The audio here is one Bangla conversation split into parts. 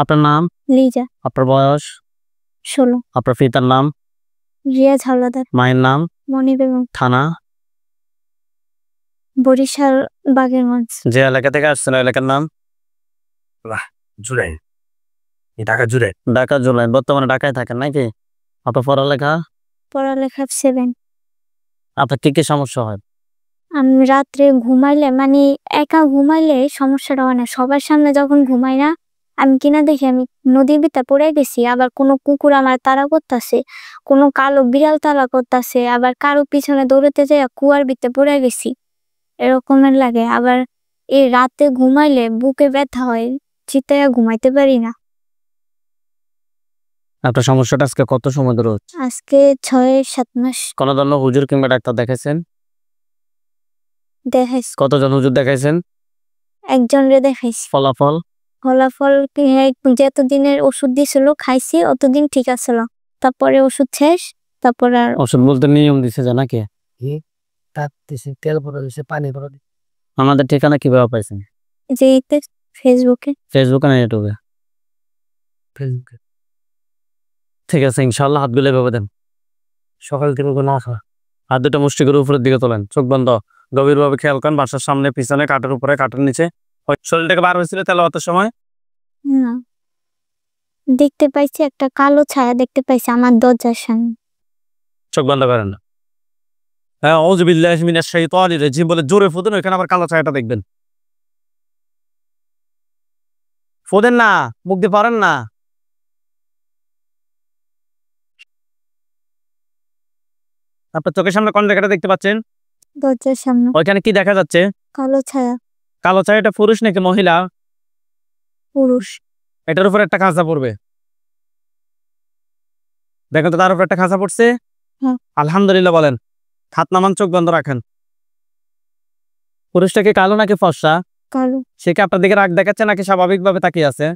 আপনার নাম? লিজা। আপনার বয়স? 16। আপনার পিতার নাম? রিয়াজ হাওলাদার। মায়ের নাম? মনি বেগম। থানা? বরিশাল বাগেরগঞ্জ। যে এলাকা থেকে আসছেন এলাকার নাম? জুরাইন, ঢাকা জুরাইন। ঢাকা জুলাইন। বর্তমানে ঢাকায় থাকেন নাকি? আপনার পড়ালেখা? পড়ালেখা 7। আপনার কি কি সমস্যা হয়? আমি রাত্রে ঘুমাইলে একা ঘুমাইলে সমস্যাটা হয় না, সবার সামনে যখন ঘুমাই না আমি কিনা দেখি আমি নদীর ভিতরে পড়ে গেছি, আবার কোনো কুকুর আমার তাড়া করতেছে, কোনো কালো বিড়াল তাড়া করতেছে, আবার কারো পিছনে দৌড়াতে যাই কুয়ার ভিতরে পড়ে গেছি, এরকমের লাগে। আবার এই রাতে ঘুমাইলে বুকে ব্যথা হয়, চিতায় ঘুমাইতে পারি না। আপনার সমস্যাটা আজকে কত সময় ধরে হচ্ছে? আজকে 6-7 মাস। কোন ধরনের হুজুর কিংবা ডাক্তার দেখাইছেন? দেখাইছি, কতজন হুজুর দেখাইছেন? একজনরে দেখাইছি। ফলাফল? ফলাফল যতদিনের ওষুধ দিছিল খাইছি অতদিন ঠিক আছিল, তারপরে ওষুধ শেষ, তারপর আর ওষুধ বলতে নিয়ম দিছে যে নাকি? তেল ভরা দিছে, পানি ভরা দিছে। আমাদের ঠিকানা কিভাবে পাইছেন? যে ফেসবুকে। ফেসবুকে না ইউটিউবে? ফেসবুকে। ঠিক আছে, ইনশাল্লাহ হাতগুলো এভাবে দেন। সকাল থেকে কোনো আসা। হাত দুটো মুষ্টি করে উপরের দিকে তোলেন, চোখ বন্ধ, গভীরভাবে খেয়াল করেন বাসার সামনে, পিছনে, কাঠের উপরে, কাঠের নিচে। শরীর থেকে বার হয়েছিল তেলাওয়াতের সময়? না, দেখতে পাইছি একটা কালো ছায়া দেখতে পাইছি আমার দরজার সামনে। চোখ বন্ধ করেন না। হ্যাঁ, আউযু বিল্লাহি মিনাশ শাইতানির রাজিম বলে জোরে ফুদেন, ওখানে আবার কালো ছায়াটা দেখবেন। ফুদেন না, মুখ দিয়ে পারেন না। আপনার চোখের সামনে কোন জায়গাটা দেখতে পাচ্ছেন? দরজার সামনে ওইখানে কি দেখা যাচ্ছে? কালো ছায়া। কালো ছায়াটা পুরুষ নাকি মহিলা? পুরুষ। এটার উপর একটা খাঁচা পড়বে, দেখেন তো তার উপর একটা খাঁচা পড়ছে। হ্যাঁ। আলহামদুলিল্লাহ বলেন। হাত নামান, চোখ বন্ধ রাখেন। পুরুষটা কি কালো নাকি ফর্সা? কালো। সে কি আপনার দিকে রাগ দেখাচ্ছে নাকি স্বাভাবিকভাবে তাকিয়ে আছে?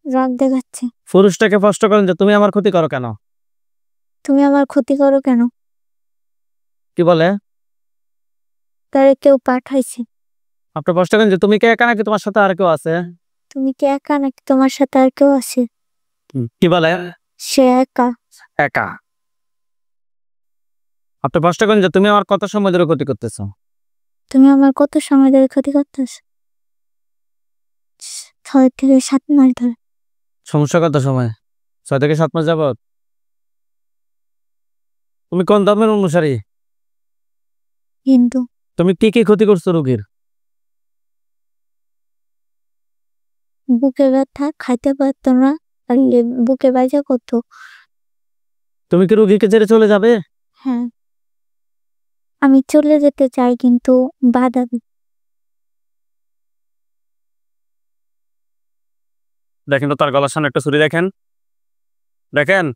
রাগ দেখাচ্ছে। পুরুষটাকে প্রশ্ন করেন যে তুমি আমার ক্ষতি করো কেন? তুমি আমার ক্ষতি করো কেন? কি বলে? তারে কেউ পাঠাইছে। আপনি প্রশ্ন করেন যে তুমি কি একা নাকি তোমার সাথে আর কেউ আছে? তুমি কি একা নাকি তোমার সাথে আর কেউ আছে? কি বলে? সে একা। একা। আপনি প্রশ্ন করেন যে তুমি আমার কত সময় ধরে ক্ষতি করতেছো? তুমি আমার কত সময় ধরে ক্ষতি করতেছ? 6 থেকে 7 মাস ধরে। সমস্যা কত সময়? 6 থেকে 7 মাস যাবত? তুমি কোন ধর্মের অনুসারী? কিন্তু তুমি কি কি ক্ষতি করছো রোগীর? বুকে ব্যথা, খাইতে পারতো না, আর বুকে বাজা করতো। তুমি কি রোগীকে ছেড়ে চলে যাবে? হ্যাঁ, আমি চলে যেতে চাই কিন্তু বাধা দিই। দেখেন তো তার গলার সামনে একটা ছুরি দেখেন, দেখেন।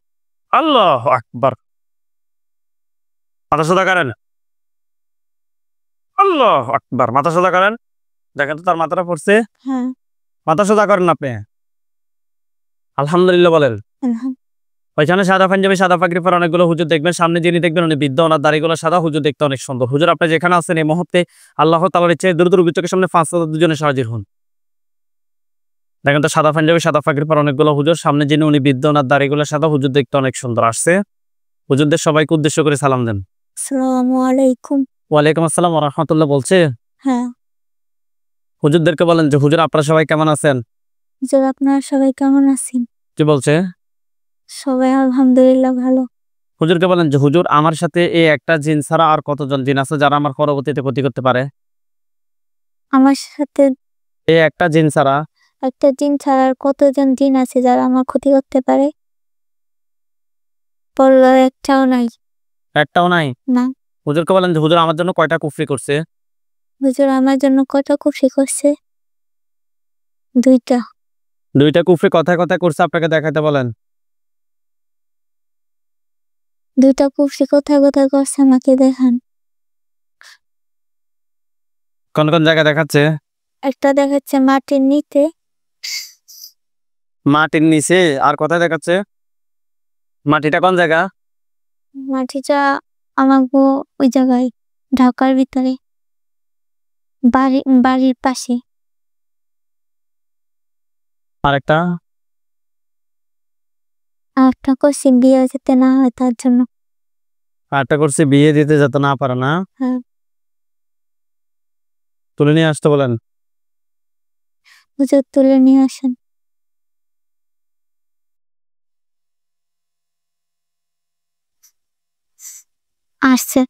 আল্লাহু আকবার। মাথা সোজা করেন। আল্লাহু আকবার। মাথা সোজা করেন। দেখেন তো তার মাথাটা পড়ছে। হ্যাঁ। মাথা সোজা করেন আপনি। আলহামদুলিল্লাহ বলেন। ওইখানে সাদা পাঞ্জাবি, সাদা পাগড়ি পরা অনেকগুলো হুজুর দেখবেন, সামনে যিনি দেখবেন উনি বৃদ্ধ, ওনার দাড়িগুলো সাদা, হুজুর দেখতে অনেক সুন্দর। হুজুর আপনি যেখানে আছেন এই মুহূর্তে আল্লাহ তাআলার ইচ্ছায় দ্রুত রোগীর চোখের সামনে 5 দুজনে হাজির হন। দেখেন তো সাদা পাঞ্জাবি, সাদা পাগড়ি পরা অনেকগুলো হুজুর, সামনে যিনি উনি বৃদ্ধ, ওনার দাড়িগুলো সাদা, হুজুর দেখতে অনেক সুন্দর। আসছে হুজুরদের সবাইকে উদ্দেশ্য করে সালাম দেন। আসসালামু আলাইকুম। ওয়ালাইকুম আসসালাম ওয়া রাহমাতুল্লাহ বলছে। হ্যাঁ। হুজুরদেরকে বলেন যে হুজুর আপনারা সবাই কেমন আছেন? হুজুর আপনারা সবাই কেমন আছেন? কি বলছে? সবাই আলহামদুলিল্লাহ ভালো। হুজুরকে বলেন যে হুজুর আমার সাথে এই একটা জিন ছাড়া আর কতজন জিন আছে যারা আমার পরবর্তীতে ক্ষতি করতে পারে? আমার সাথে এই একটা জিন ছাড়া একটা জিন ছাড়া আর কতজন জিন আছে যারা আমার ক্ষতি করতে পারে? বলল একটাও নাই। একটাও নাই? না। হুজুরকে বলেন যে হুজুর আমার জন্য কয়টা কুফরি করছে? হুজুর আমার জন্য কয়টা কুফরি করছে? 2টা। 2টা কুফরি কথায় কথায় করছে, আপনাকে দেখাতে বলেন। 2টা কুফরি কোথায় কোথায় করছে আমাকে দেখান। কোন কোন জায়গায় দেখাচ্ছে? একটা দেখাচ্ছে মাটির নিচে। মাটির নিচে। আর কোথায় দেখাচ্ছে? মাটিটা কোন জায়গা? মাটিটা আমাকে ওই জায়গায় ঢাকার ভিতরে বাড়ির পাশে। আর একটা আরেকটা করছি বিয়ে যাতে না হয় তার জন্য। আরেকটা করছে বিয়ে দিতে যাতে না পারে না। হ্যাঁ। তুলে নিয়ে আসতে বলেন। হুজুর তুলে নিয়ে আসেন। আসছে।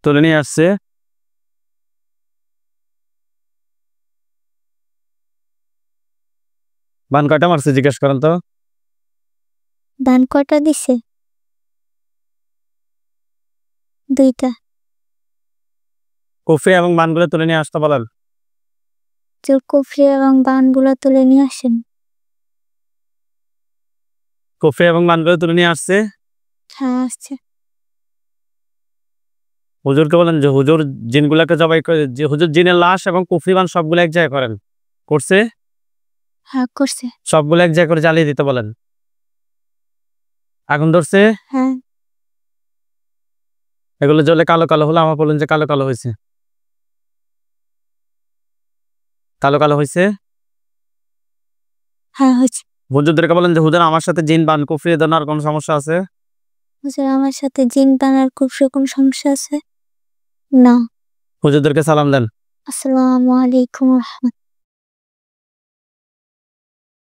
তুলে নিয়ে আসছে। বান কয়টা মারছে জিজ্ঞেস করেন তো। দান কয়টা দিছে? 2টা। কফি এবং বানগুলো তুলে নিয়ে আসতে বলেন। হুজুর কুফরি এবং বানগুলো তুলে নিয়ে আসেন। কফি এবং বানগুলো তুলে নিয়ে আসছে। হ্যাঁ আসছে। হুজুরকে বলেন যে হুজুর জিনগুলাকে জবাই করে, যে হুজুর জিনের লাশ এবং কুফরি বান সবগুলো এক জায়গায় করেন। করছে। হ্যাঁ করছে। সবগুলো এক জায়গায় করে জ্বালিয়ে দিতে বলেন। আগুন ধরছে। হ্যাঁ। এগুলো জ্বলে কালো কালো হলো, আমার বলুন যে কালো কালো হয়েছে। কালো কালো হয়েছে। হ্যাঁ হয়েছে। হুজুরদেরকে বলেন যে হুজুর আমার সাথে জিন বান কুফরি এ ধরনের আর কোনো সমস্যা আছে? হুজুর আমার সাথে জিন বানার কুফরি কোনো সমস্যা আছে? না। হুজুরদেরকে সালাম দেন। আসসালামু আলাইকুম রহমতুল্লাহ।